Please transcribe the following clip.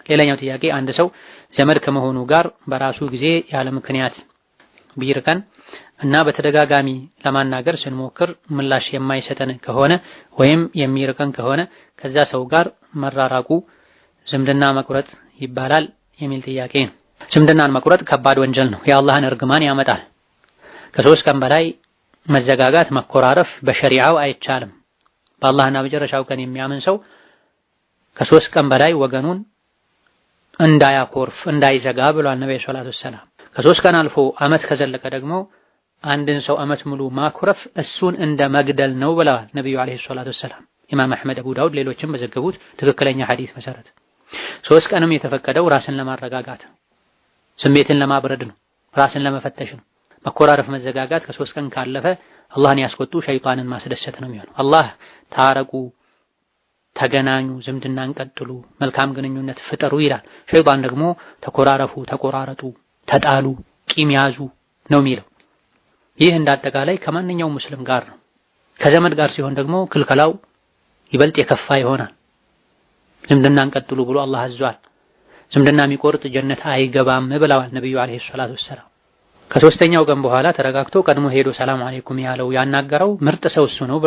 ሌላኛው ጥያቄ አንድ ሰው ዘመድ ከመሆኑ ጋር በራሱ ጊዜ ያለ ምክንያት ቢርቀን እና በተደጋጋሚ ለማናገር ስንሞክር ምላሽ የማይሰጠን ከሆነ ወይም የሚርቀን ከሆነ ከዛ ሰው ጋር መራራቁ ዝምድና መቁረጥ ይባላል የሚል ጥያቄ ነው። ዝምድናን መቁረጥ ከባድ ወንጀል ነው። የአላህን እርግማን ያመጣል። ከ3 ቀን በላይ መዘጋጋት መኮራረፍ በሸሪዓው አይቻልም። በአላህና በመጨረሻው ቀን የሚያምን ሰው ከ3 ቀን በላይ ወገኑን እንዳያኮርፍ እንዳይዘጋ ብሏል ነብዩ ሰለላሁ ዐለይሂ ወሰለም። ከ3 ቀን አልፎ አመት ከዘለቀ ደግሞ አንድን ሰው አመት ሙሉ ማኩረፍ እሱን እንደ መግደል ነው ብለዋል ነብዩ ዐለይሂ ሰላቱ ወሰለም። ኢማም አህመድ፣ አቡ ዳውድ ሌሎችም በዘገቡት ትክክለኛ ሐዲስ መሰረት 3 ቀንም የተፈቀደው ራስን ለማረጋጋት ስሜትን ለማብረድ ነው፣ ራስን ለመፈተሽ ነው። መኮራረፍ መዘጋጋት ከ3 ቀን ካለፈ አላህን ያስቆጡ ሸይጣንን ማስደሰት ነው የሚሆነው። አላህ ታረቁ፣ ተገናኙ፣ ዝምድናን ቀጥሉ፣ መልካም ግንኙነት ፍጠሩ ይላል። ሸይጣን ደግሞ ተኮራረፉ፣ ተቆራረጡ፣ ተጣሉ፣ ቂም ያዙ ነው የሚለው። ይህ እንዳጠቃላይ ከማንኛውም ሙስሊም ጋር ነው። ከዘመድ ጋር ሲሆን ደግሞ ክልከላው ይበልጥ የከፋ ይሆናል። ዝምድናን ቀጥሉ ብሎ አላህ አዟል። ዝምድና የሚቆርጥ ጀነት አይገባም ብለዋል ነብዩ አለይሂ ሰላቱ ወሰላም። ከ3ኛው ቀን በኋላ ተረጋግቶ ቀድሞ ሄዶ ሰላም አለይኩም ያለው ያናገረው ምርጥ ሰው እሱ ነው ብለዋል።